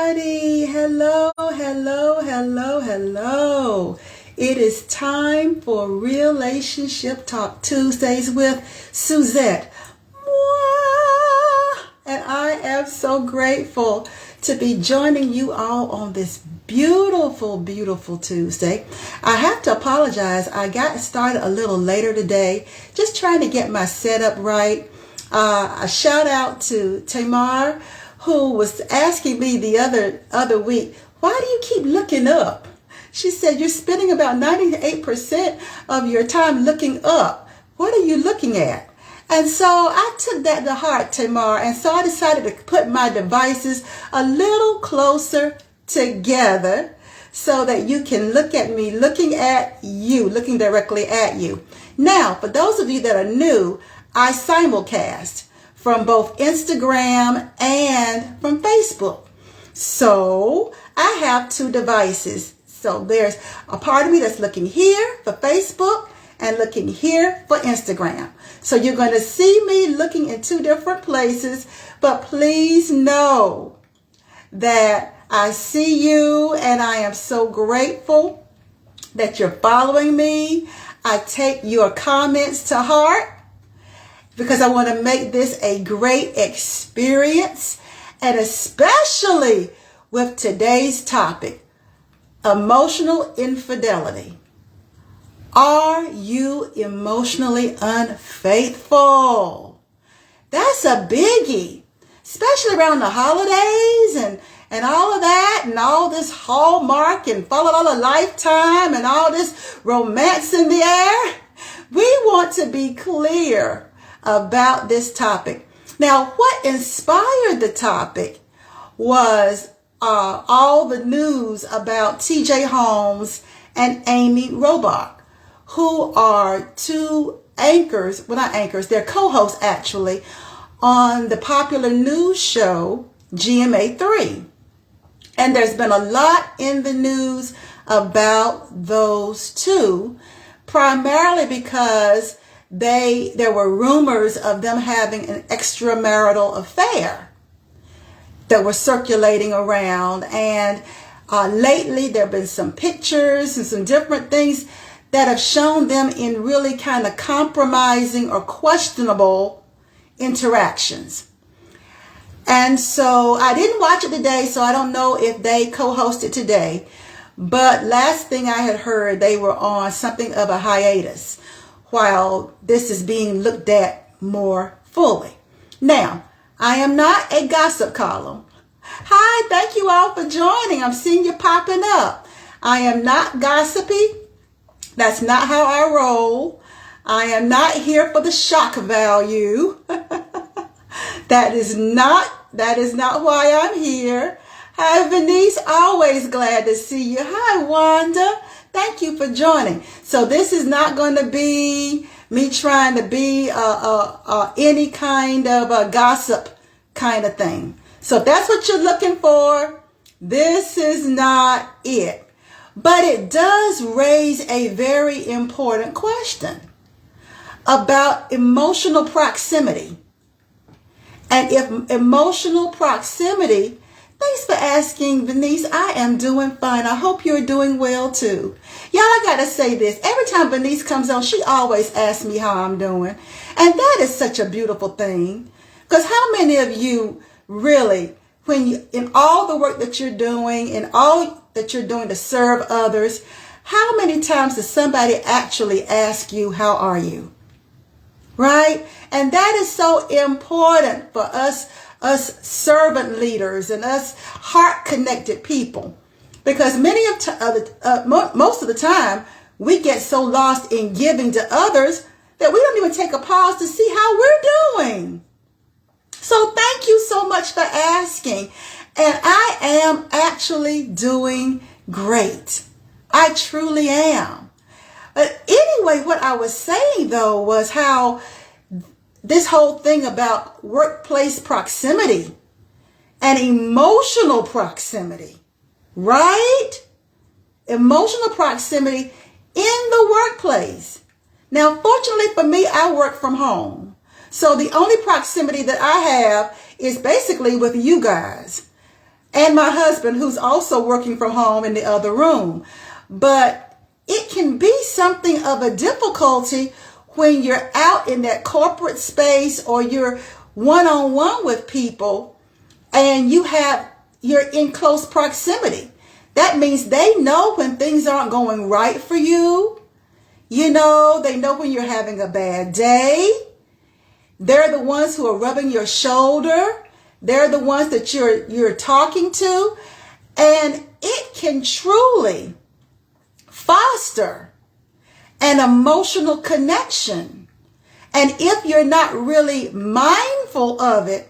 everybody. Hello, hello, hello, hello. It is time for Relationship Talk Tuesdays with Suzette. Mwah! And I am so grateful to be joining you all on this beautiful, beautiful Tuesday. I have to apologize. I got started a little later today, just trying to get my setup right. A shout out to Tamar, who was asking me the other week, why do you keep looking up? She said, you're spending about 98% of your time looking up. What are you looking at? And so I took that to heart, Tamar, and so I decided to put my devices a little closer together so that you can look at me looking at you, looking directly at you. Now, for those of you that are new, I simulcast from both Instagram and from Facebook. So I have two devices. So there's a part of me that's looking here for Facebook and looking here for Instagram. So you're going to see me looking in two different places, but please know that I see you and I am so grateful that you're following me. I take your comments to heart, because I want to make this a great experience, and especially with today's topic, emotional infidelity. Are you emotionally unfaithful? That's a biggie, especially around the holidays and all of that, and all this Hallmark and follow a lifetime and all this romance in the air. We want to be clear about this topic. Now, what inspired the topic was all the news about TJ Holmes and Amy Robach, who are two anchors, well, not anchors, they're co-hosts actually, on the popular news show GMA3. And there's been a lot in the news about those two, primarily because there were rumors of them having an extramarital affair that were circulating around. And lately there have been some pictures and some different things that have shown them in really kind of compromising or questionable interactions. And so I didn't watch it today, so I don't know if they co-hosted today. But last thing I had heard, they were on something of a hiatus while this is being looked at more fully. Now, I am not a gossip column. Hi, thank you all for joining. I'm seeing you popping up. I am not gossipy. That's not how I roll. I am not here for the shock value. That is not why I'm here. Hi, Venice. Always glad to see you. Hi, Wanda. Thank you for joining. So this is not going to be me trying to be any kind of a gossip kind of thing. So if that's what you're looking for, this is not it. But it does raise a very important question about emotional proximity. And if emotional proximity, thanks for asking, Venice. I am doing fine. I hope you're doing well too. Y'all, I gotta say this. Every time Venice comes on, she always asks me how I'm doing. And that is such a beautiful thing. Because how many of you really, when you, in all the work that you're doing and all that you're doing to serve others, how many times does somebody actually ask you, how are you? Right? And that is so important for us servant leaders and us heart-connected people, because most of the time we get so lost in giving to others that we don't even take a pause to see how we're doing. So thank you so much for asking. And I am actually doing great. I truly am. But anyway, what I was saying though was how this whole thing about workplace proximity and emotional proximity, right? Emotional proximity in the workplace. Now, fortunately for me, I work from home. So the only proximity that I have is basically with you guys. and my husband, who's also working from home in the other room. But it can be something of a difficulty when you're out in that corporate space or you're one-on-one with people and you're in close proximity. That means they know when things aren't going right for you. You know, they know when you're having a bad day. They're the ones who are rubbing your shoulder. They're the ones that you're talking to. And it can truly foster an emotional connection. And if you're not really mindful of it,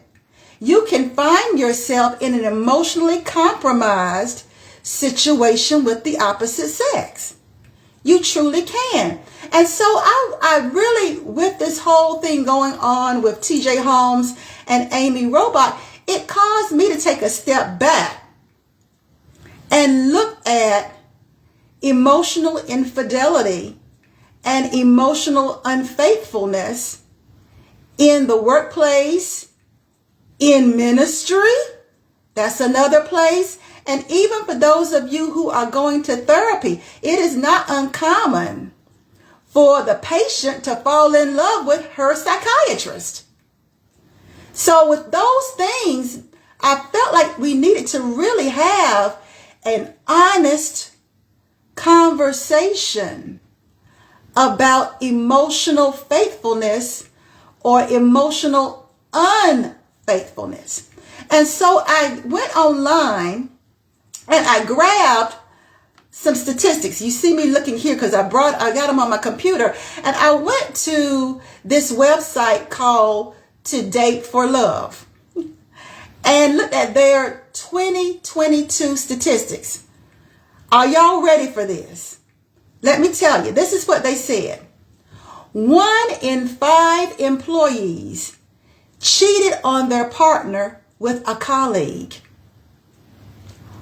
you can find yourself in an emotionally compromised situation with the opposite sex. You truly can. And so I really, with this whole thing going on with TJ Holmes and Amy Robach, it caused me to take a step back and look at emotional infidelity and emotional unfaithfulness in the workplace, in ministry. That's another place. And even for those of you who are going to therapy, it is not uncommon for the patient to fall in love with her psychiatrist. So with those things, I felt like we needed to really have an honest conversation about emotional faithfulness or emotional unfaithfulness. And so I went online and I grabbed some statistics. You see me looking here because I got them on my computer. And I went to this website called To Date for Love and looked at their 2022 statistics. Are y'all ready for this? Let me tell you, this is what they said. 1 in 5 employees cheated on their partner with a colleague.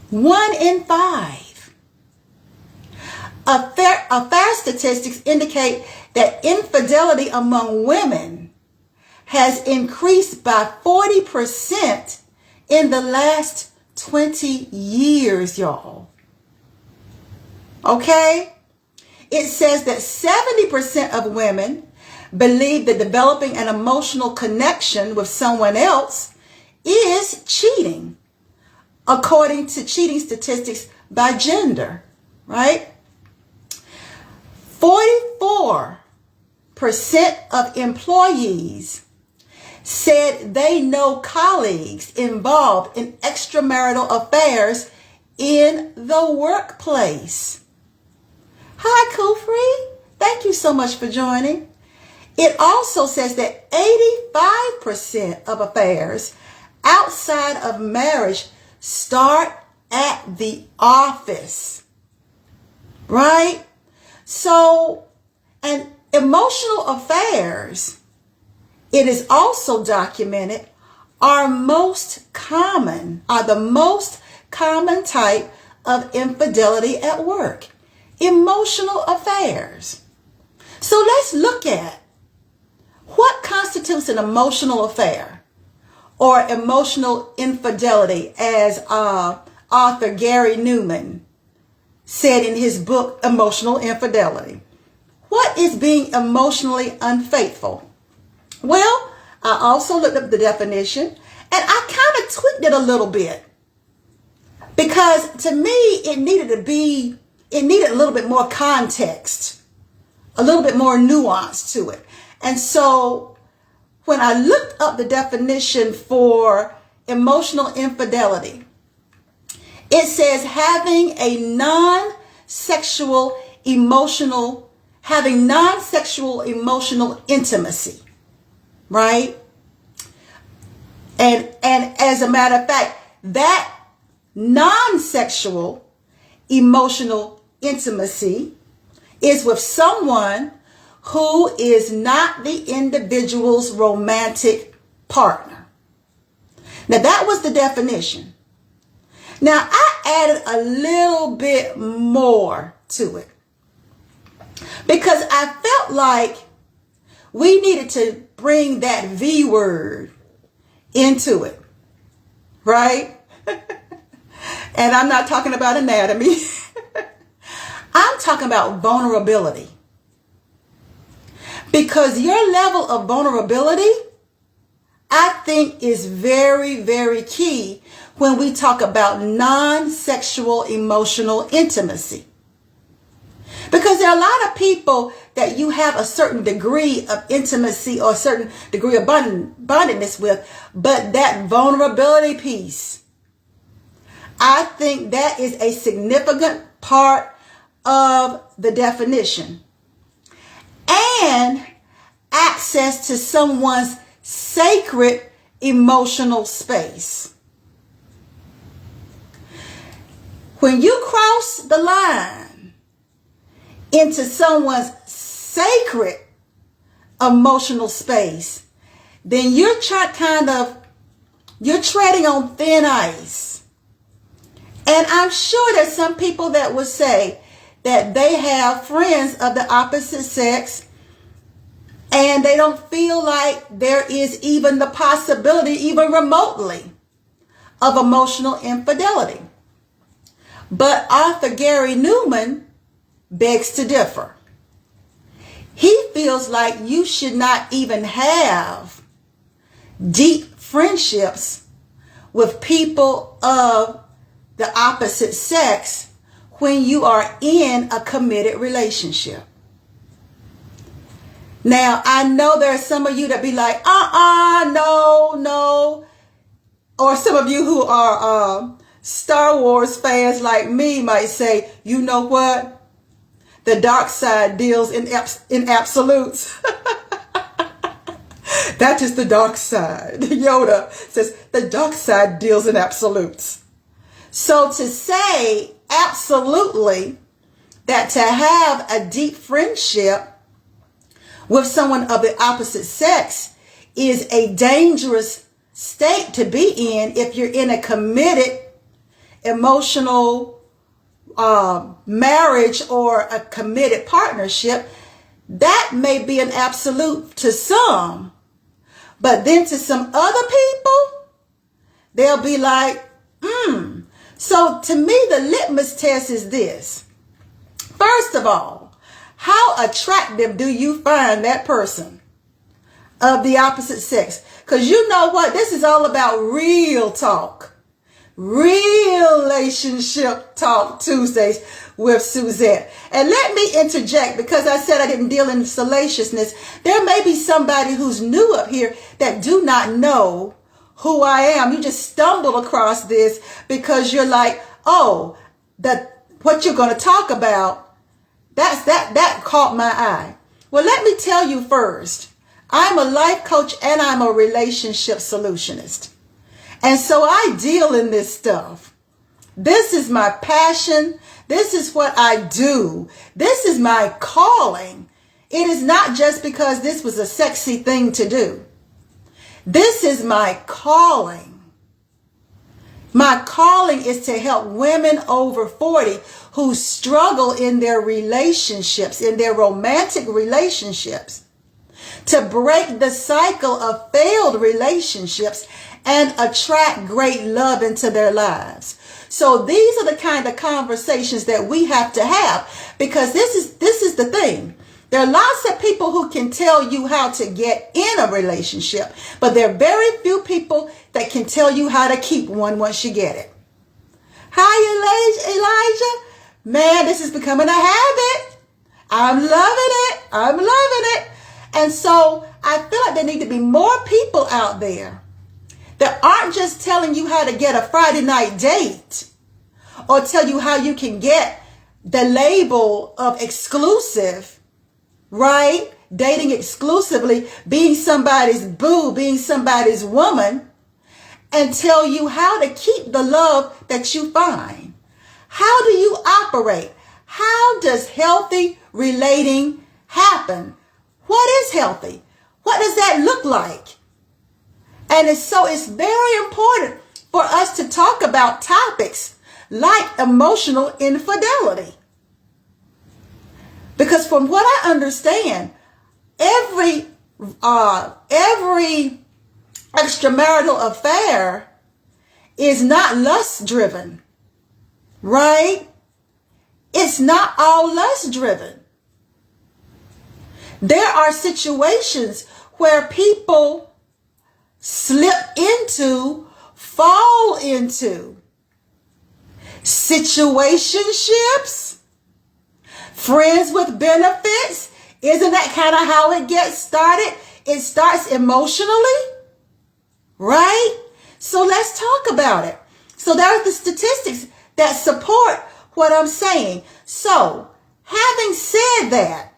1 in 5. Affair statistics indicate that infidelity among women has increased by 40% in the last 20 years, y'all. Okay? It says that 70% of women believe that developing an emotional connection with someone else is cheating, according to cheating statistics by gender, right? 44% of employees said they know colleagues involved in extramarital affairs in the workplace. Hi, Kufri. Thank you so much for joining. It also says that 85% of affairs outside of marriage start at the office, right? So, and emotional affairs, it is also documented, are the most common type of infidelity at work. Emotional affairs. So let's look at what constitutes an emotional affair or emotional infidelity, as author Gary Newman said in his book, Emotional Infidelity. What is being emotionally unfaithful? Well, I also looked up the definition and I kind of tweaked it a little bit because to me it needed a little bit more context, a little bit more nuance to it. And so when I looked up the definition for emotional infidelity, it says having non-sexual emotional intimacy, right? And as a matter of fact, that non-sexual emotional intimacy is with someone who is not the individual's romantic partner. Now that was the definition. Now I added a little bit more to it because I felt like we needed to bring that V word into it, right? And I'm not talking about anatomy. I'm talking about vulnerability. Because your level of vulnerability, I think, is very, very key when we talk about non-sexual emotional intimacy. Because there are a lot of people that you have a certain degree of intimacy or a certain degree of bondedness with, but that vulnerability piece, I think that is a significant part of the definition. And access to someone's sacred emotional space. When you cross the line into someone's sacred emotional space, then you're treading on thin ice. And I'm sure there's some people that would say that they have friends of the opposite sex and they don't feel like there is even the possibility, even remotely, of emotional infidelity. But Arthur Gary Newman begs to differ. He feels like you should not even have deep friendships with people of the opposite sex when you are in a committed relationship. Now, I know there are some of you that be like, no. Or some of you who are Star Wars fans like me might say, you know what? The dark side deals in absolutes. That is the dark side. Yoda says the dark side deals in absolutes. So to say absolutely that to have a deep friendship with someone of the opposite sex is a dangerous state to be in if you're in a committed emotional marriage or a committed partnership, that may be an absolute to some. But then to some other people, they'll be like, So to me, the litmus test is this. First of all, how attractive do you find that person of the opposite sex? Because you know what? This is all about real talk. Relationship Talk Tuesdays with Suzette. And let me interject, because I said I didn't deal in salaciousness. There may be somebody who's new up here that do not know who I am. You just stumbled across this because you're like, oh, what you're going to talk about, that caught my eye. Well, let me tell you first, I'm a life coach and I'm a relationship solutionist. And so I deal in this stuff. This is my passion. This is what I do. This is my calling. It is not just because this was a sexy thing to do. This is my calling. My calling is to help women over 40 who struggle in their relationships, in their romantic relationships, to break the cycle of failed relationships and attract great love into their lives. So these are the kind of conversations that we have to have, because this is the thing. There are lots of people who can tell you how to get in a relationship, but there are very few people that can tell you how to keep one once you get it. Hi, Elijah. Man, this is becoming a habit. I'm loving it. And so I feel like there need to be more people out there that aren't just telling you how to get a Friday night date or tell you how you can get the label of exclusive, right? Dating exclusively, being somebody's boo, being somebody's woman, and tell you how to keep the love that you find. How do you operate? How does healthy relating happen? What is healthy? What does that look like? And it's very important for us to talk about topics like emotional infidelity. Because from what I understand, every extramarital affair is not lust driven. right? It's not all lust driven. There are situations where people slip into, fall into situationships, friends with benefits. Isn't that kind of how it gets started? It starts emotionally, right? So let's talk about it. So there are the statistics that support what I'm saying. So having said that,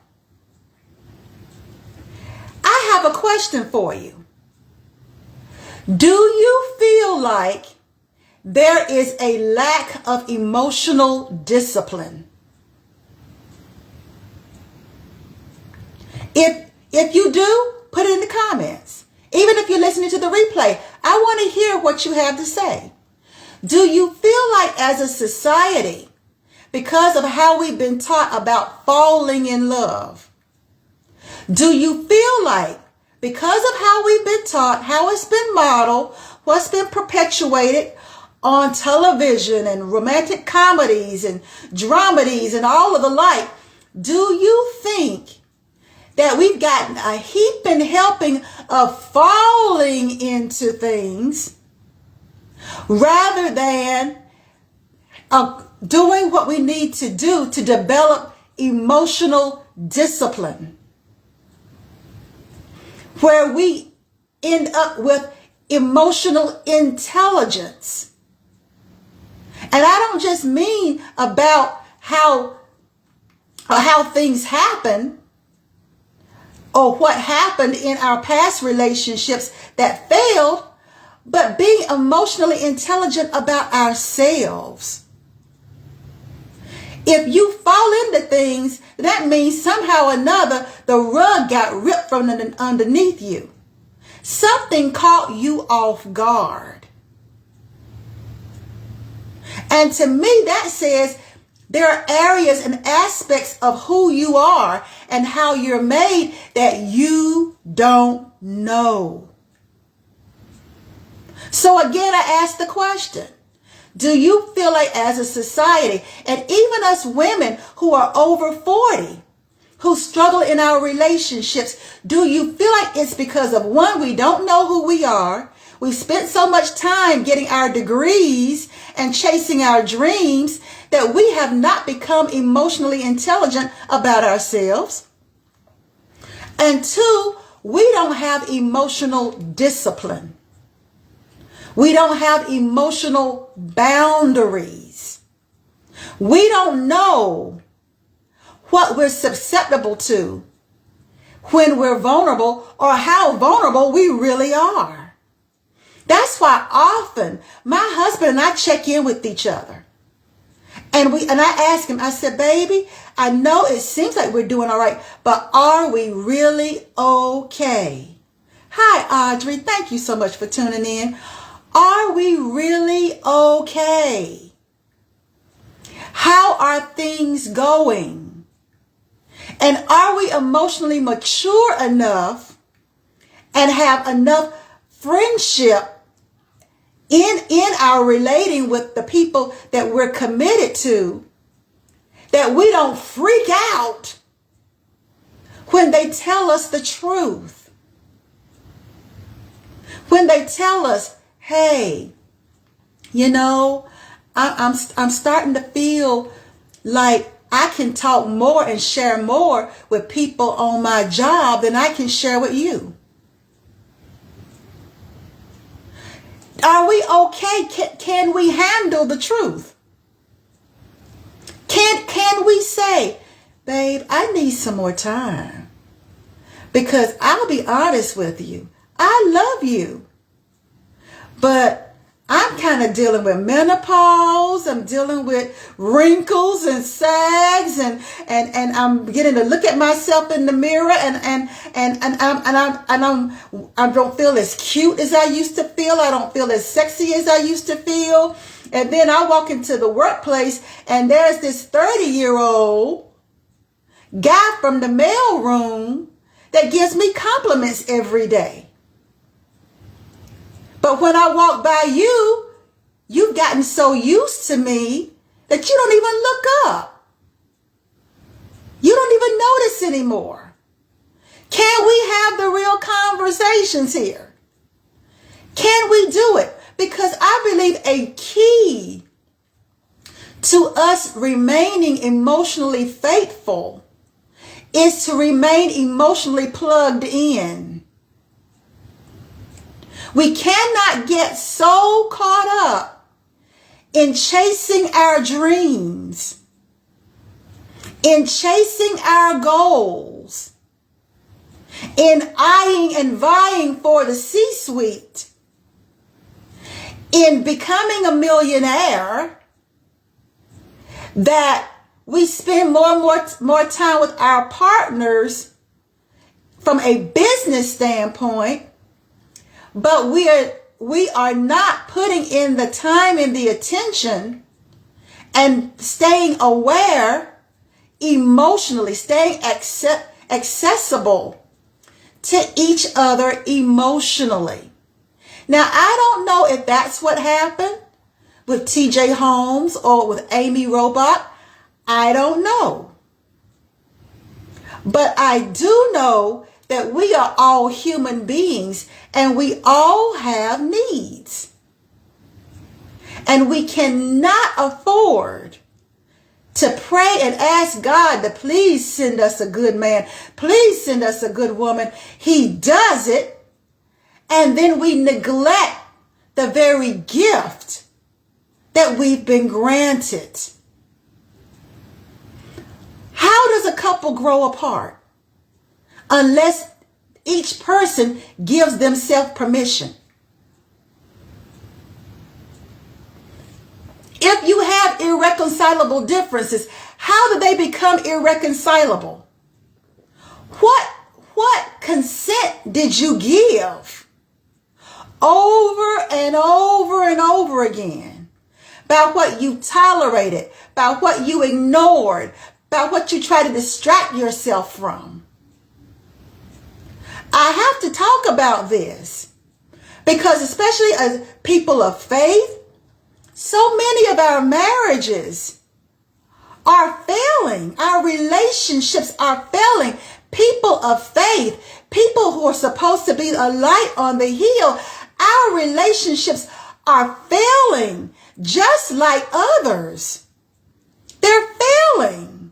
I have a question for you. Do you feel like there is a lack of emotional discipline? If you do, put it in the comments. Even if you're listening to the replay, I want to hear what you have to say. Do you feel like as a society, because of how we've been taught about falling in love, do you feel like because of how we've been taught, how it's been modeled, what's been perpetuated on television and romantic comedies and dramedies and all of the like, do you think that we've gotten a heaping helping of falling into things rather than doing what we need to do to develop emotional discipline, where we end up with emotional intelligence? And I don't just mean about how things happen or what happened in our past relationships that failed, but being emotionally intelligent about ourselves. If you fall into things, that means somehow or another the rug got ripped from underneath you. Something caught you off guard. And to me, that says there are areas and aspects of who you are and how you're made that you don't know. So again, I ask the question, do you feel like as a society, and even us women who are over 40, who struggle in our relationships, do you feel like it's because of, one, we don't know who we are? We've spent so much time getting our degrees and chasing our dreams that we have not become emotionally intelligent about ourselves. And two, we don't have emotional discipline. We don't have emotional boundaries. We don't know what we're susceptible to when we're vulnerable or how vulnerable we really are. That's why often my husband and I check in with each other. And I ask him, I said, baby, I know it seems like we're doing all right, but are we really okay? Hi, Audrey. Thank you so much for tuning in. Are we really okay? How are things going? And are we emotionally mature enough and have enough friendship in our relating with the people that we're committed to, that we don't freak out when they tell us the truth? When they tell us, hey, you know, I'm starting to feel like I can talk more and share more with people on my job than I can share with you. Are we okay? Can we handle the truth? Can we say, babe, I need some more time? Because I'll be honest with you, I love you, but I'm kind of dealing with menopause. I'm dealing with wrinkles and sags, and I'm getting to look at myself in the mirror, and I don't feel as cute as I used to feel. I don't feel as sexy as I used to feel. And then I walk into the workplace, and there's this 30-year-old guy from the mailroom that gives me compliments every day. But when I walk by you, you've gotten so used to me that you don't even look up. You don't even notice anymore. Can we have the real conversations here? Can we do it? Because I believe a key to us remaining emotionally faithful is to remain emotionally plugged in. We cannot get so caught up in chasing our dreams, in chasing our goals, in eyeing and vying for the C-suite, in becoming a millionaire, that we spend more and more time with our partners from a business standpoint, but we are not putting in the time and the attention and staying aware emotionally, staying accessible to each other emotionally. Now, I don't know if that's what happened with TJ Holmes or with Amy Robach. I don't know. But I do know that we are all human beings and we all have needs. And we cannot afford to pray and ask God to please send us a good man. Please send us a good woman. He does it. And then we neglect the very gift that we've been granted. How does a couple grow apart? Unless each person gives themselves permission. If you have irreconcilable differences, how do they become irreconcilable? What consent did you give over and over and over again about what you tolerated, about what you ignored, about what you try to distract yourself from? I have to talk about this because especially as people of faith, so many of our marriages are failing. Our relationships are failing. People of faith, people who are supposed to be a light on the hill, our relationships are failing just like others. They're failing.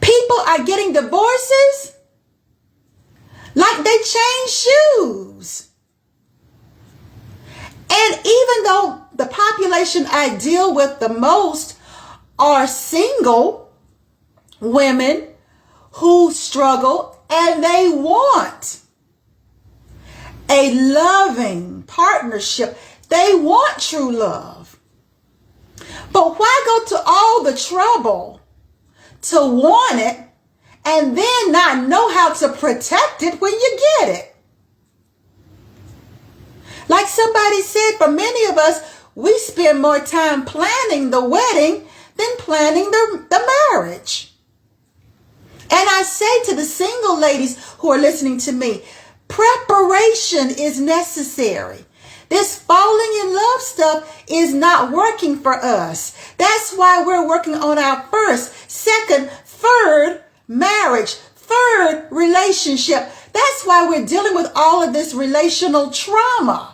People are getting divorces like they change shoes. And even though the population I deal with the most are single women who struggle and they want a loving partnership, they want true love. But why go to all the trouble to want it and then not know how to protect it when you get it? Like somebody said, for many of us, we spend more time planning the wedding than planning the marriage. And I say to the single ladies who are listening to me, preparation is necessary. This falling in love stuff is not working for us. That's why we're working on our first, second, third marriage, third relationship. That's why we're dealing with all of this relational trauma.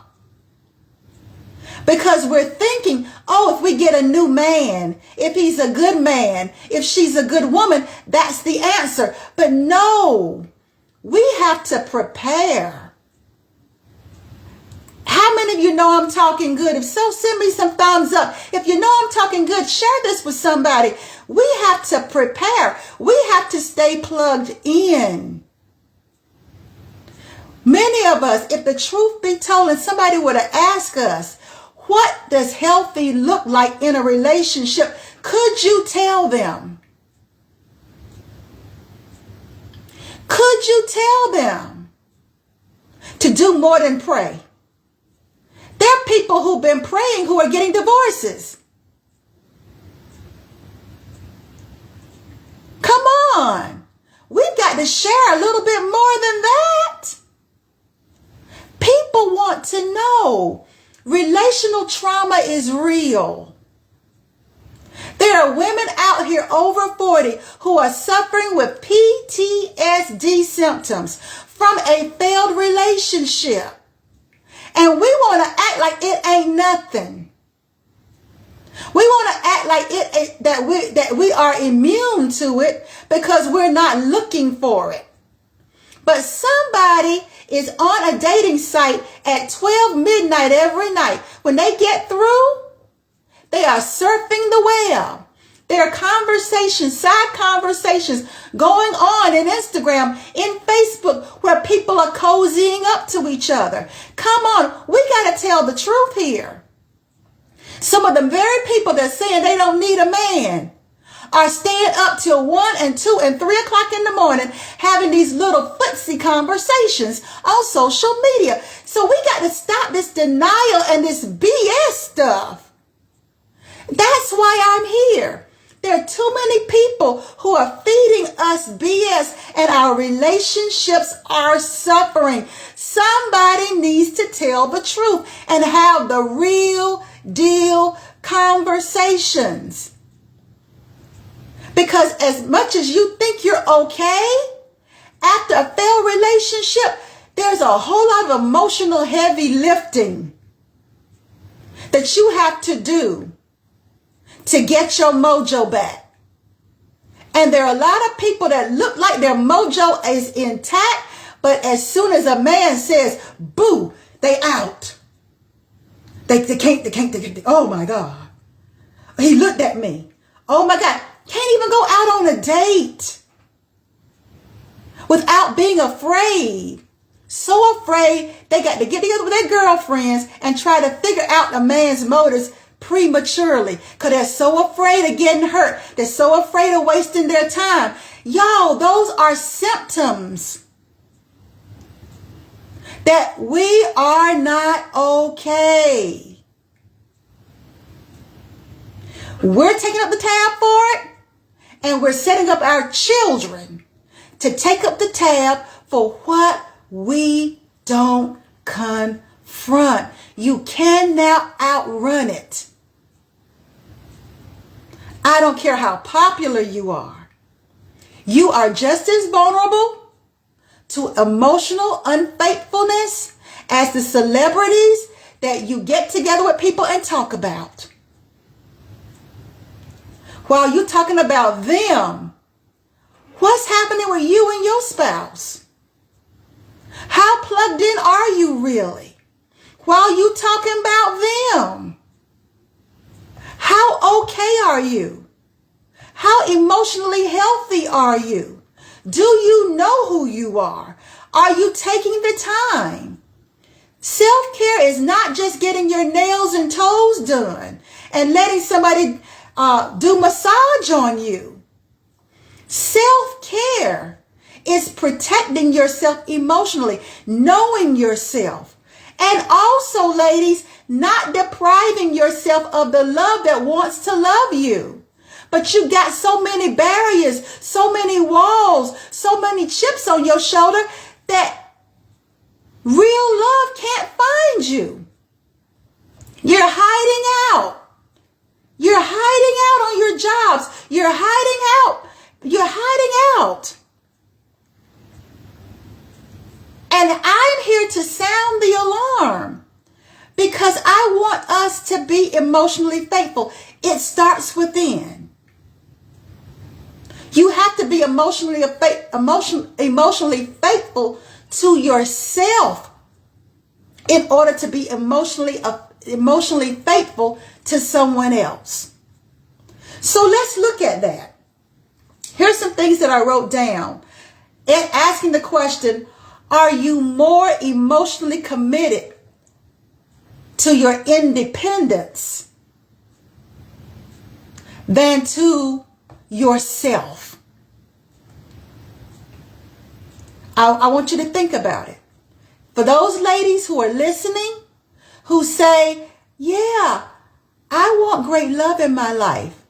Because we're thinking, oh, if we get a new man, if he's a good man, if she's a good woman, that's the answer. But no, we have to prepare. How many of you know I'm talking good? If so, send me some thumbs up. If you know I'm talking good, share this with somebody. We have to prepare. We have to stay plugged in. Many of us, if the truth be told and somebody were to ask us, what does healthy look like in a relationship? Could you tell them? Could you tell them to do more than pray? There are people who've been praying who are getting divorces. Come on. We've got to share a little bit more than that. People want to know. Relational trauma is real. There are women out here over 40 who are suffering with PTSD symptoms from a failed relationship. And we want to act like it ain't nothing. We want to act like that we are immune to it because we're not looking for it. But somebody is on a dating site at 12 midnight every night. When they get through, they are surfing the web. There are conversations, side conversations going on in Instagram, in Facebook, where people are cozying up to each other. Come on, we got to tell the truth here. Some of the very people that are saying they don't need a man are staying up till 1 and 2 and 3 o'clock in the morning having these little footsie conversations on social media. So we got to stop this denial and this BS stuff. That's why I'm here. There are too many people who are feeding us BS and our relationships are suffering. Somebody needs to tell the truth and have the real deal conversations. Because as much as you think you're okay, after a failed relationship, there's a whole lot of emotional heavy lifting that you have to do to get your mojo back. And there are a lot of people that look like their mojo is intact, but as soon as a man says, boo, they out. They can't, oh my God. He looked at me. Oh my God. Can't even go out on a date without being afraid. So afraid they got to get together with their girlfriends and try to figure out a man's motives prematurely because they're so afraid of getting hurt. They're so afraid of wasting their time. Y'all, those are symptoms that we are not okay. We're taking up the tab for it, and we're setting up our children to take up the tab for what we don't confront. You cannot outrun it. I don't care how popular you are. You are just as vulnerable to emotional unfaithfulness as the celebrities that you get together with people and talk about. While you're talking about them, what's happening with you and your spouse? How plugged in are you really? While you talking about them, how okay are you? How emotionally healthy are you? Do you know who you are? Are you taking the time? Self-care is not just getting your nails and toes done and letting somebody do massage on you. Self-care is protecting yourself emotionally, knowing yourself. And also, ladies, not depriving yourself of the love that wants to love you. But you got so many barriers, so many walls, so many chips on your shoulder that real love can't find you. You're hiding out. You're hiding out on your jobs. You're hiding out. You're hiding out. And I'm here to sound the alarm because I want us to be emotionally faithful. It starts within. You have to be emotionally faithful to yourself in order to be emotionally faithful to someone else. So let's look at that. Here's some things that I wrote down. And asking the question, are you more emotionally committed to your independence than to yourself? I want you to think about it. For those ladies who are listening, who say, yeah, I want great love in my life.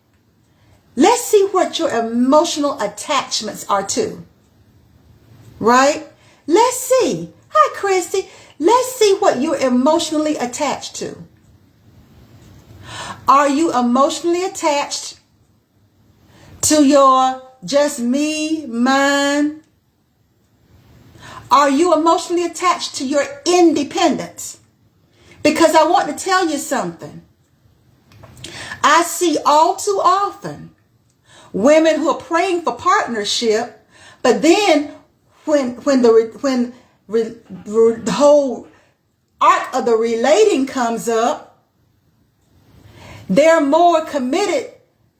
Let's see what your emotional attachments are to. Right? Let's see. Hi, Christy. Let's see what you're emotionally attached to. Are you emotionally attached to your just me, mine? Are you emotionally attached to your independence? Because I want to tell you something. I see all too often women who are praying for partnership, but then when the whole arc of the relating comes up, they're more committed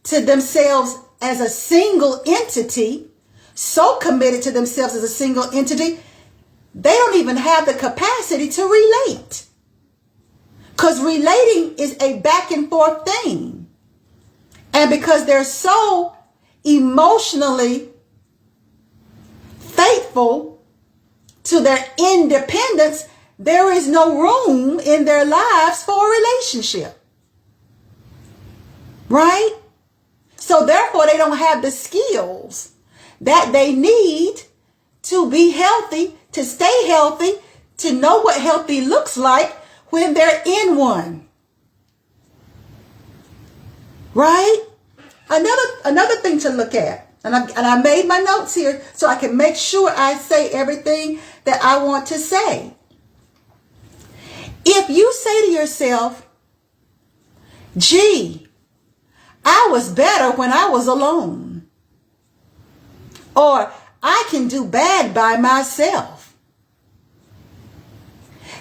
to themselves as a single entity, so committed to themselves as a single entity, they don't even have the capacity to relate. Because relating is a back and forth thing. And because they're so emotionally faithful to their independence, there is no room in their lives for a relationship. Right? So therefore, they don't have the skills that they need to be healthy, to stay healthy, to know what healthy looks like when they're in one. Right? Another thing to look at, and I made my notes here so I can make sure I say everything that I want to say. If you say to yourself, gee, I was better when I was alone, or I can do bad by myself,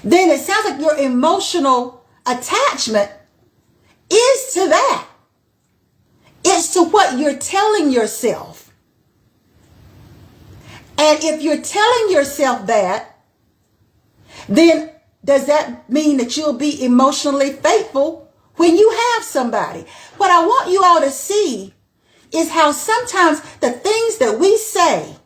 then it sounds like your emotional attachment is to that. It's to what you're telling yourself. And if you're telling yourself that, then does that mean that you'll be emotionally faithful when you have somebody? What I want you all to see is how sometimes the things that we say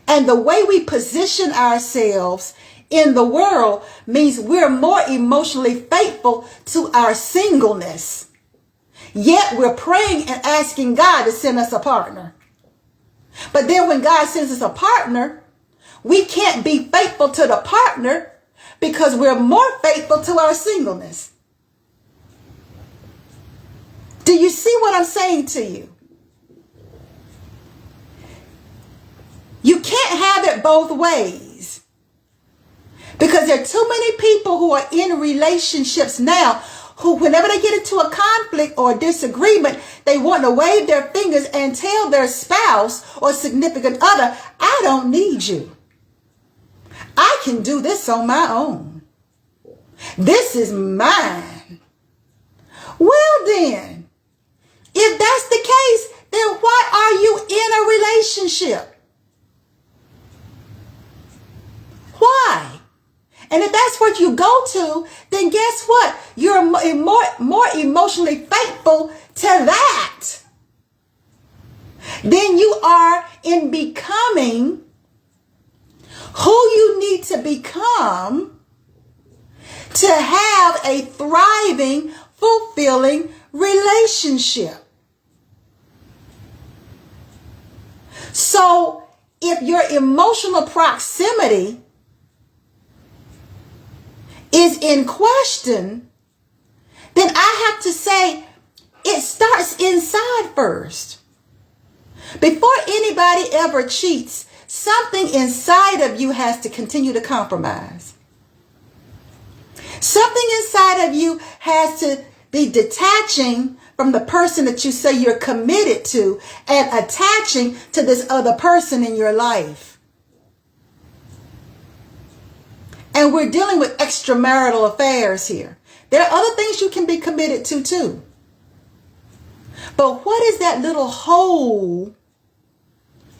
and the way we position ourselves in the world means we're more emotionally faithful to our singleness. Yet we're praying and asking God to send us a partner. But then when God sends us a partner, we can't be faithful to the partner because we're more faithful to our singleness. Do you see what I'm saying to you? You can't have it both ways. Because there are too many people who are in relationships now who, whenever they get into a conflict or a disagreement, they want to wave their fingers and tell their spouse or significant other, I don't need you. I can do this on my own. This is mine. Well then, if that's the case, then why are you in a relationship? Why? And if that's what you go to, then guess what? You're more emotionally faithful to that than you are in becoming who you need to become to have a thriving, fulfilling relationship. So if your emotional proximity is in question, then I have to say it starts inside first. Before anybody ever cheats, something inside of you has to continue to compromise. Something inside of you has to be detaching from the person that you say you're committed to and attaching to this other person in your life. And we're dealing with extramarital affairs here. There are other things you can be committed to too. But what is that little hole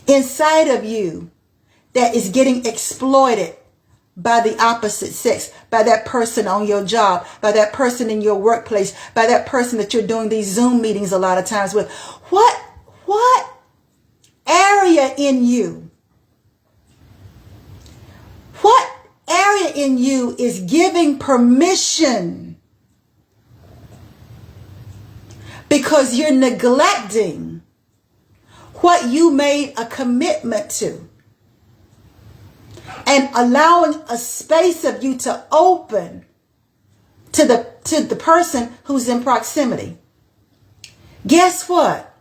inside of you that is getting exploited by the opposite sex, by that person on your job, by that person in your workplace, by that person that you're doing these Zoom meetings a lot of times with? What area in you? What area in you is giving permission because you're neglecting what you made a commitment to and allowing a space of you to open to the person who's in proximity? Guess what?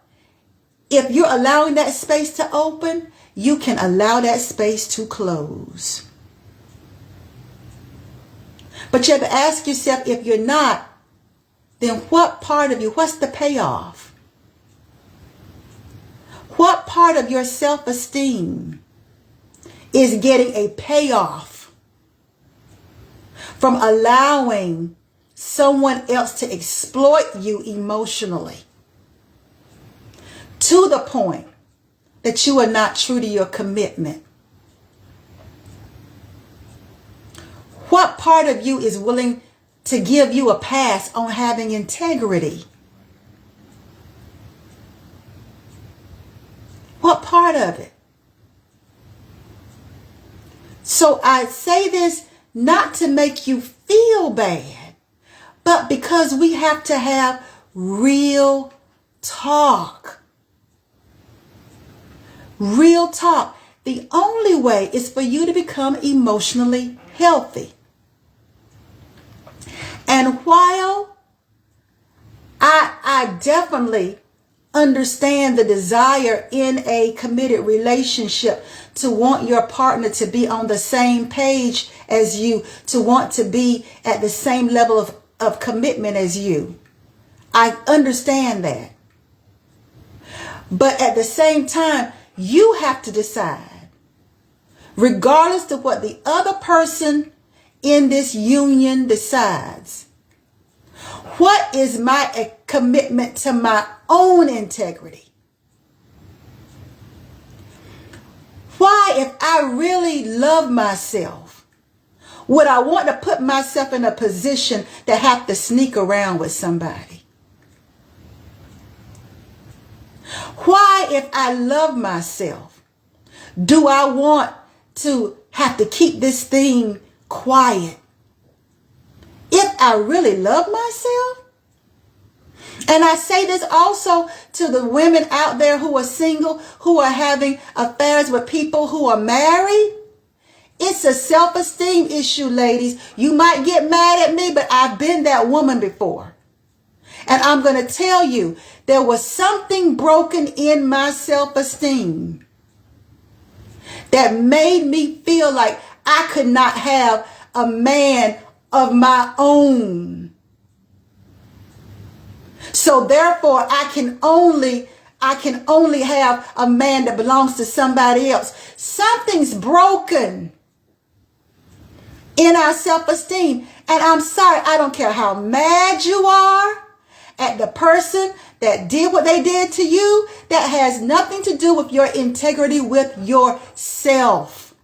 if you're allowing that space to open, you can allow that space to close. But you have to ask yourself, if you're not, then what part of you, what's the payoff? What part of your self-esteem is getting a payoff from allowing someone else to exploit you emotionally to the point that you are not true to your commitment? What part of you is willing to give you a pass on having integrity? What part of it? So I say this not to make you feel bad, but because we have to have real talk. Real talk. The only way is for you to become emotionally healthy. And while I definitely understand the desire in a committed relationship to want your partner to be on the same page as you, to want to be at the same level of commitment as you, I understand that. But at the same time, you have to decide, regardless of what the other person in this union decides, what is my commitment to my own integrity? Why, if I really love myself, would I want to put myself in a position to have to sneak around with somebody? Why, if I love myself, do I want to have to keep this thing quiet? If I really love myself. And I say this also to the women out there who are single, who are having affairs with people who are married. It's a self-esteem issue, ladies. You might get mad at me, but I've been that woman before. And I'm going to tell you, there was something broken in my self-esteem that made me feel like I could not have a man of my own. So therefore, I can only have a man that belongs to somebody else. Something's broken in our self-esteem. And I'm sorry, I don't care how mad you are at the person that did what they did to you. That has nothing to do with your integrity with yourself.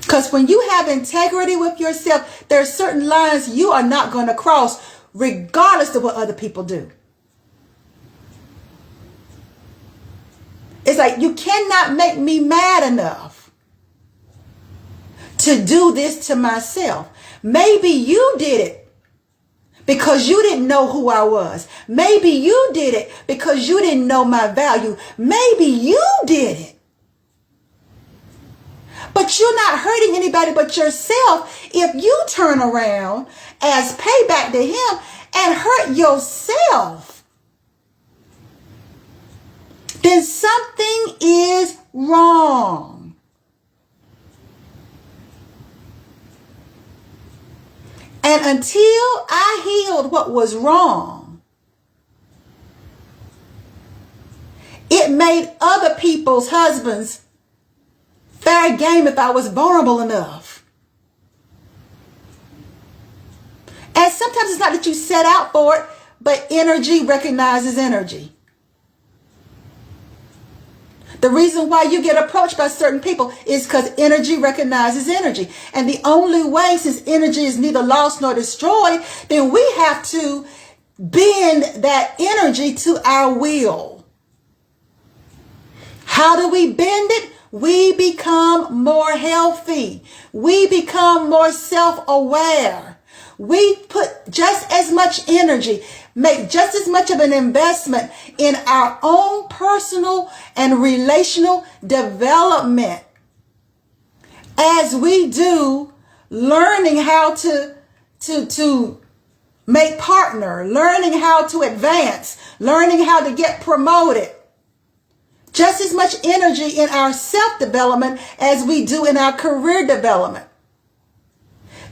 Because when you have integrity with yourself, there are certain lines you are not going to cross, regardless of what other people do. It's like, you cannot make me mad enough to do this to myself. Maybe you did it because you didn't know who I was. Maybe you did it because you didn't know my value. Maybe you did it. But you're not hurting anybody but yourself if you turn around as payback to him and hurt yourself. Then something is wrong. And until I healed what was wrong, it made other people's husbands fair game if I was vulnerable enough. And sometimes it's not that you set out for it, but energy recognizes energy. The reason why you get approached by certain people is because energy recognizes energy. And the only way, since energy is neither lost nor destroyed, then we have to bend that energy to our will. How do we bend it? We become more healthy. We become more self-aware. We put just as much energy, make just as much of an investment in our own personal and relational development as we do learning how to make partner, learning how to advance, learning how to get promoted. Just as much energy in our self-development as we do in our career development.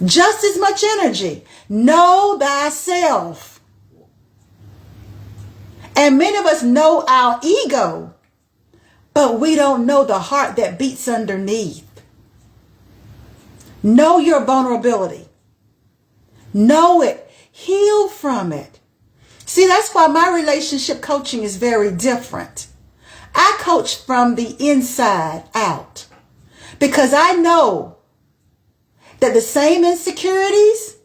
Just as much energy. Know thyself. And many of us know our ego, but we don't know the heart that beats underneath. Know your vulnerability. Know it. Heal from it. See, that's why my relationship coaching is very different. I coach from the inside out because I know that the same insecurities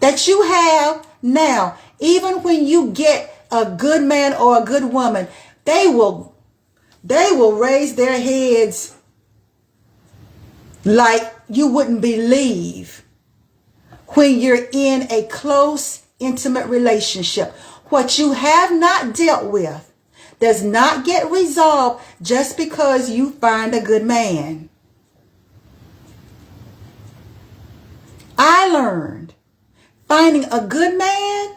that you have now, even when you get a good man or a good woman, they will raise their heads like you wouldn't believe when you're in a close, intimate relationship. What you have not dealt with does not get resolved just because you find a good man. I learned finding a good man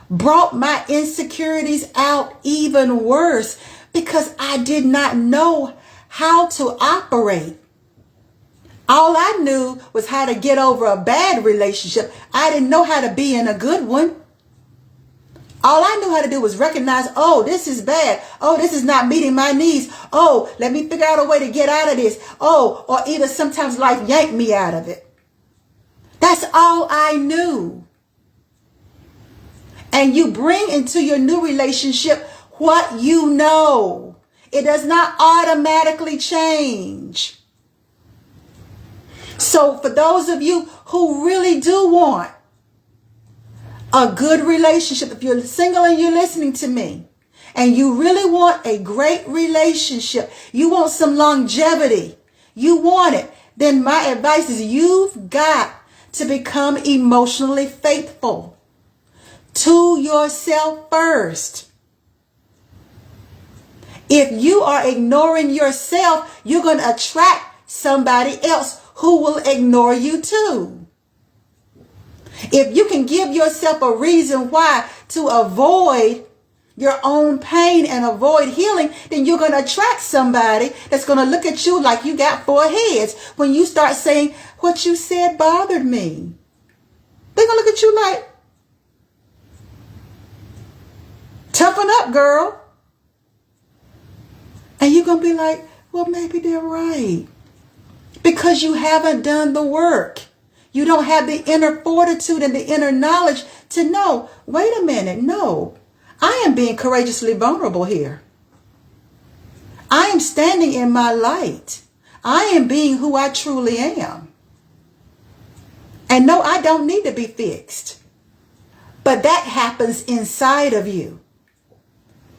brought my insecurities out even worse because I did not know how to operate. All I knew was how to get over a bad relationship. I didn't know how to be in a good one. All I knew how to do was recognize, oh, this is bad. Oh, this is not meeting my needs. Oh, let me figure out a way to get out of this. Oh, or either sometimes life yanked me out of it. That's all I knew. And you bring into your new relationship what you know. It does not automatically change. So for those of you who really do want a good relationship, if you're single and you're listening to me, and you really want a great relationship, you want some longevity, you want it, then my advice is you've got to become emotionally faithful to yourself first. If you are ignoring yourself, you're going to attract somebody else who will ignore you too. If you can give yourself a reason why to avoid your own pain and avoid healing, then you're going to attract somebody that's going to look at you like you got four heads. When you start saying, what you said bothered me, they're going to look at you like, toughen up, girl. And you're going to be like, well, maybe they're right. Because you haven't done the work. You don't have the inner fortitude and the inner knowledge to know, wait a minute, no, I am being courageously vulnerable here. I am standing in my light. I am being who I truly am. And no, I don't need to be fixed. But that happens inside of you.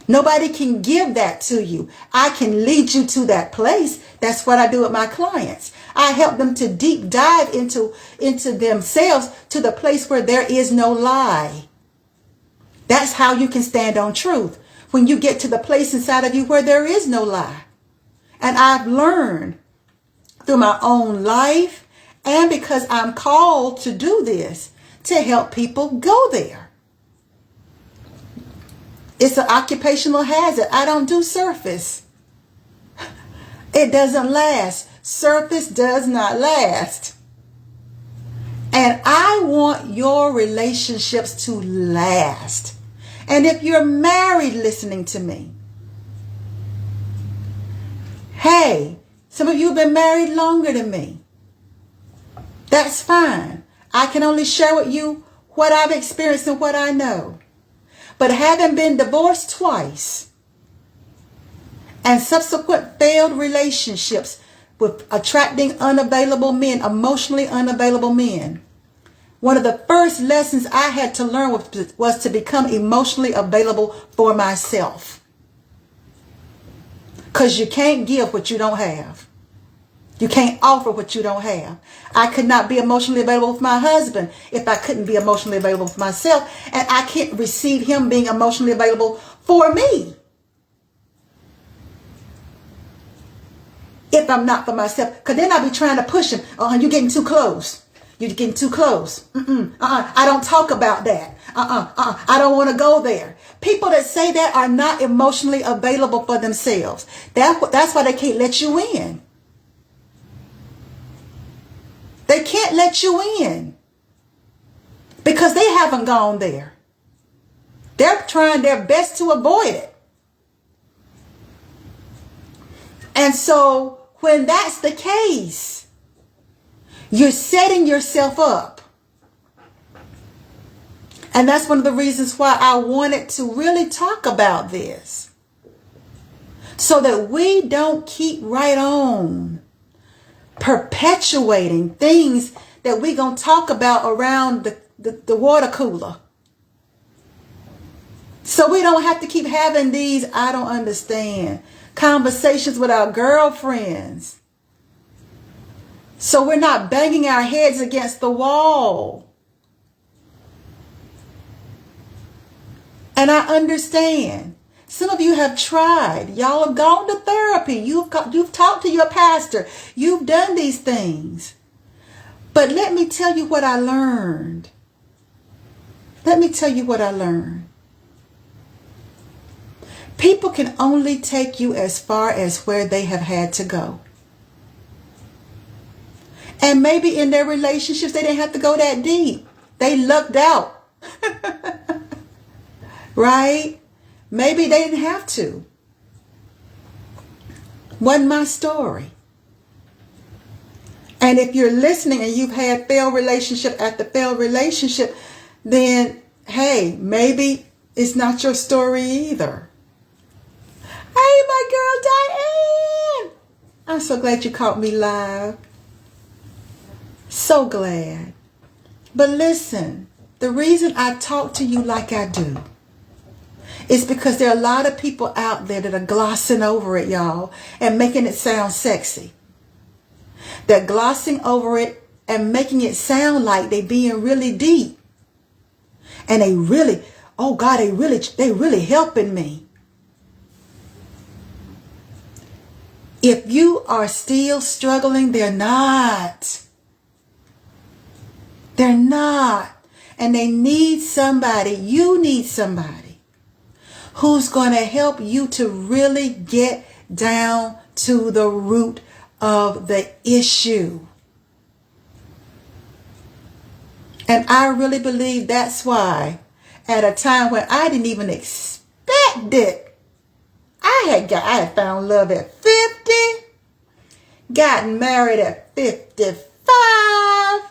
Nobody can give that to you. I can lead you to that place. That's what I do with my clients. I help them to deep dive into themselves to the place where there is no lie. That's how you can stand on truth. When you get to the place inside of you where there is no lie. And I've learned through my own life and because I'm called to do this, to help people go there. It's an occupational hazard. I don't do surface. It doesn't last. Surface does not last. And I want your relationships to last. And if you're married listening to me, hey, some of you have been married longer than me. That's fine. I can only share with you what I've experienced and what I know. But having been divorced twice and subsequent failed relationships with attracting unavailable men, emotionally unavailable men, one of the first lessons I had to learn was to become emotionally available for myself. Because you can't give what you don't have. You can't offer what you don't have. I could not be emotionally available for my husband if I couldn't be emotionally available for myself. And I can't receive him being emotionally available for me if I'm not for myself. Because then I'll be trying to push him. Oh, you're getting too close. You're getting too close. I don't talk about that. I don't want to go there. People that say that are not emotionally available for themselves. That's why they can't let you in. They can't let you in because they haven't gone there. They're trying their best to avoid it. And so when that's the case, you're setting yourself up. And that's one of the reasons why I wanted to really talk about this. So that we don't keep right on perpetuating things that we're going to talk about around the water cooler. So we don't have to keep having these I don't understand conversations with our girlfriends. So we're not banging our heads against the wall. And I understand. Some of you have tried. Y'all have gone to therapy. You've talked to your pastor. You've done these things. But let me tell you what I learned. Let me tell you what I learned. People can only take you as far as where they have had to go. And maybe in their relationships, they didn't have to go that deep. They lucked out. Right? Maybe they didn't have to. Wasn't my story. And if you're listening and you've had failed relationship after failed relationship, then, hey, maybe it's not your story either. Hey, my girl, Diane. I'm so glad you caught me live. So glad. But listen, the reason I talk to you like I do is because there are a lot of people out there that are glossing over it, y'all, and making it sound sexy. They're glossing over it and making it sound like they're being really deep. And they really, oh God, they really helping me. If you are still struggling, they're not. They're not. And they need somebody, you need somebody who's going to help you to really get down to the root of the issue. And I really believe that's why at a time when I didn't even expect it, I had found love at 50, gotten married at 55,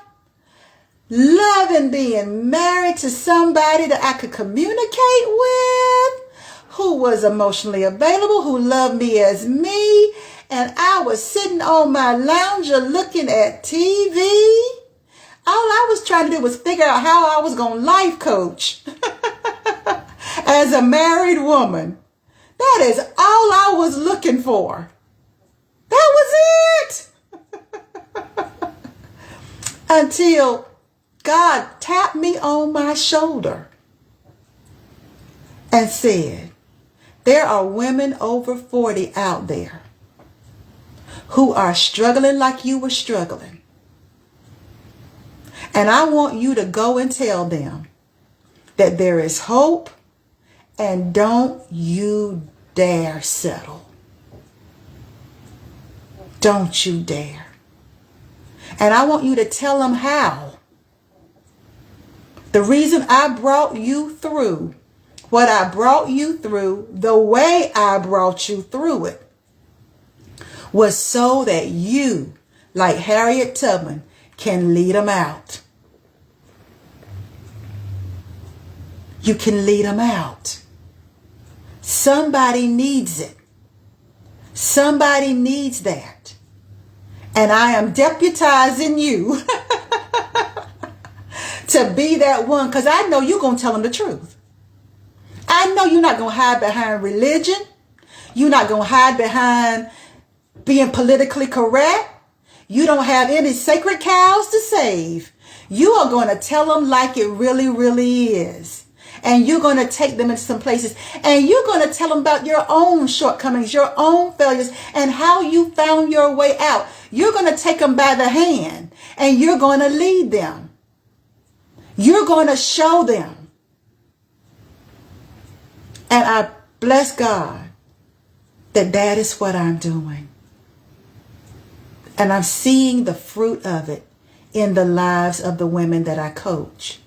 loving being married to somebody that I could communicate with, who was emotionally available, who loved me as me. And I was sitting on my lounger looking at TV. All I was trying to do was figure out how I was going to life coach as a married woman. That is all I was looking for. That was it. Until God tapped me on my shoulder and said, there are women over 40 out there who are struggling like you were struggling. And I want you to go and tell them that there is hope, and don't you dare settle. Don't you dare. And I want you to tell them how. The reason I brought you through what I brought you through, the way I brought you through it, was so that you, like Harriet Tubman, can lead them out. You can lead them out. Somebody needs it. Somebody needs that. And I am deputizing you to be that one, because I know you're going to tell them the truth. I know you're not going to hide behind religion. You're not going to hide behind being politically correct. You don't have any sacred cows to save. You are going to tell them like it really, really is. And you're going to take them into some places. And you're going to tell them about your own shortcomings, your own failures, and how you found your way out. You're going to take them by the hand And you're going to lead them. You're going to show them. And I bless God that that is what I'm doing. And I'm seeing the fruit of it in the lives of the women that I coach.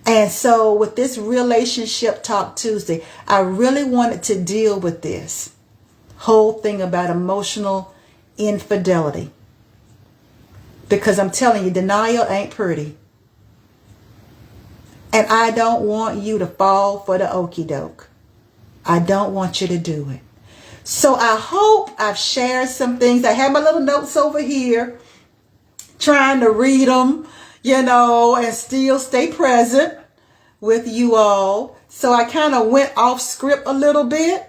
And so with this Relationship Talk Tuesday, I really wanted to deal with this whole thing about emotional infidelity. Because I'm telling you, denial ain't pretty. And I don't want you to fall for the okie doke. I don't want you to do it. So I hope I've shared some things. I have my little notes over here, trying to read them, and still stay present with you all. So I kind of went off script a little bit,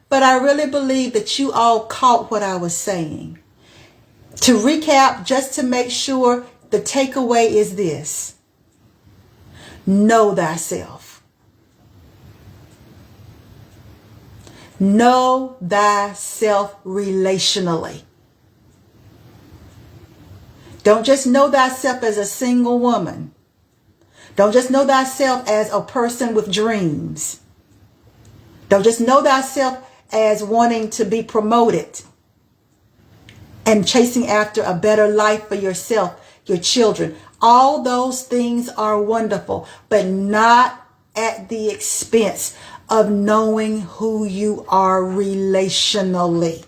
but I really believe that you all caught what I was saying. To recap, just to make sure, the takeaway is this: know thyself. Know thyself relationally. Don't just know thyself as a single woman. Don't just know thyself as a person with dreams. Don't just know thyself as wanting to be promoted and chasing after a better life for yourself, your children. All those things are wonderful, but not at the expense of knowing who you are relationally.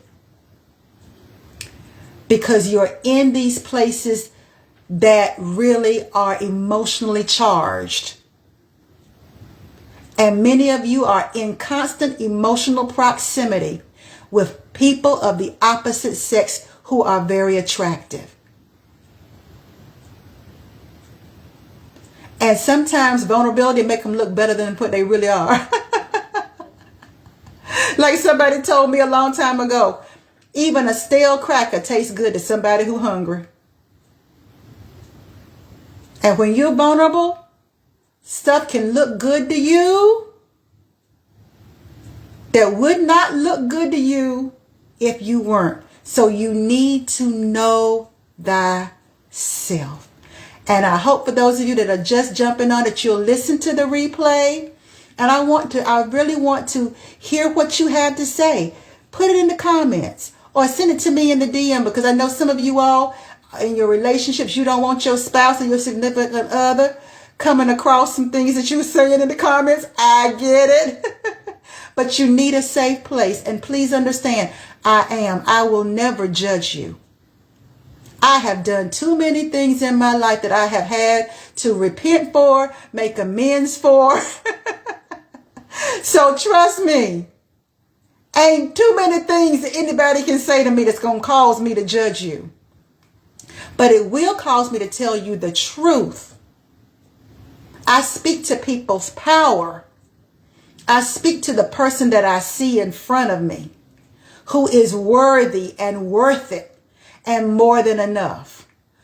Because you're in these places that really are emotionally charged. And many of you are in constant emotional proximity with people of the opposite sex who are very attractive. And sometimes vulnerability make them look better than what they really are. Like somebody told me a long time ago, even a stale cracker tastes good to somebody who's hungry. And when you're vulnerable, stuff can look good to you that would not look good to you if you weren't. So you need to know thyself. And I hope for those of you that are just jumping on that you'll listen to the replay. And I really want to hear what you have to say. Put it in the comments or send it to me in the DM, because I know some of you all in your relationships, you don't want your spouse or your significant other coming across some things that you were saying in the comments. I get it. But you need a safe place. And please understand, I will never judge you. I have done too many things in my life that I have had to repent for, make amends for. So trust me, ain't too many things that anybody can say to me that's going to cause me to judge you. But it will cause me to tell you the truth. I speak to people's power. I speak to the person that I see in front of me, who is worthy and worth it and more than enough.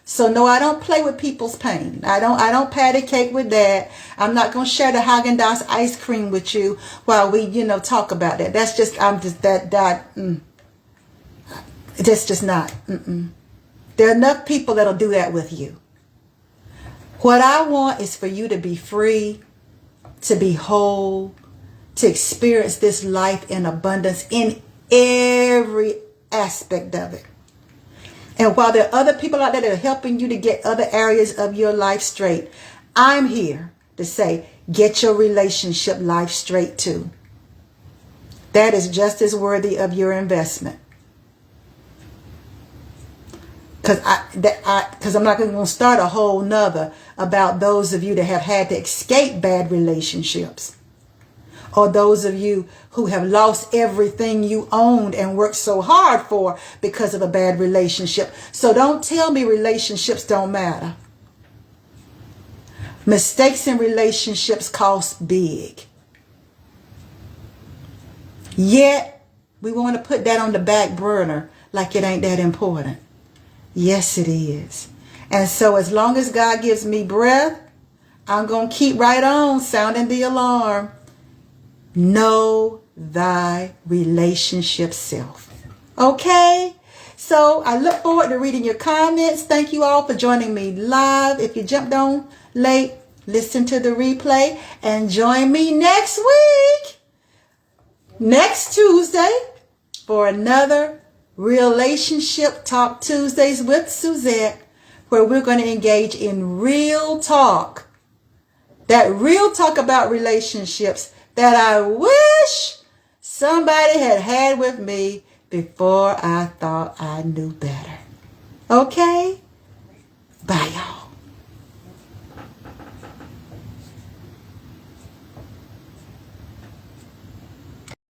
So no, I don't play with people's pain. I don't patty cake with that. I'm not going to share the Haagen-Dazs ice cream with you while we, talk about that. That's just, that's just not. There are enough people that'll do that with you. What I want is for you to be free, to be whole, to experience this life in abundance in every aspect of it. And while there are other people out there that are helping you to get other areas of your life straight, I'm here to say, get your relationship life straight too. That is just as worthy of your investment. Because I'm not going to start a whole nother about those of you that have had to escape bad relationships. Or those of you who have lost everything you owned and worked so hard for because of a bad relationship. So don't tell me relationships don't matter. Mistakes in relationships cost big. Yet, we want to put that on the back burner like it ain't that important. Yes, it is. And so as long as God gives me breath, I'm going to keep right on sounding the alarm. Know thy relationship self. Okay? So I look forward to reading your comments. Thank you all for joining me live. If you jumped on late, listen to the replay and join me next week, next Tuesday, for another Relationship Talk Tuesdays with Suzette, where we're going to engage in real talk. That real talk about relationships that I wish somebody had with me before I thought I knew better. Okay?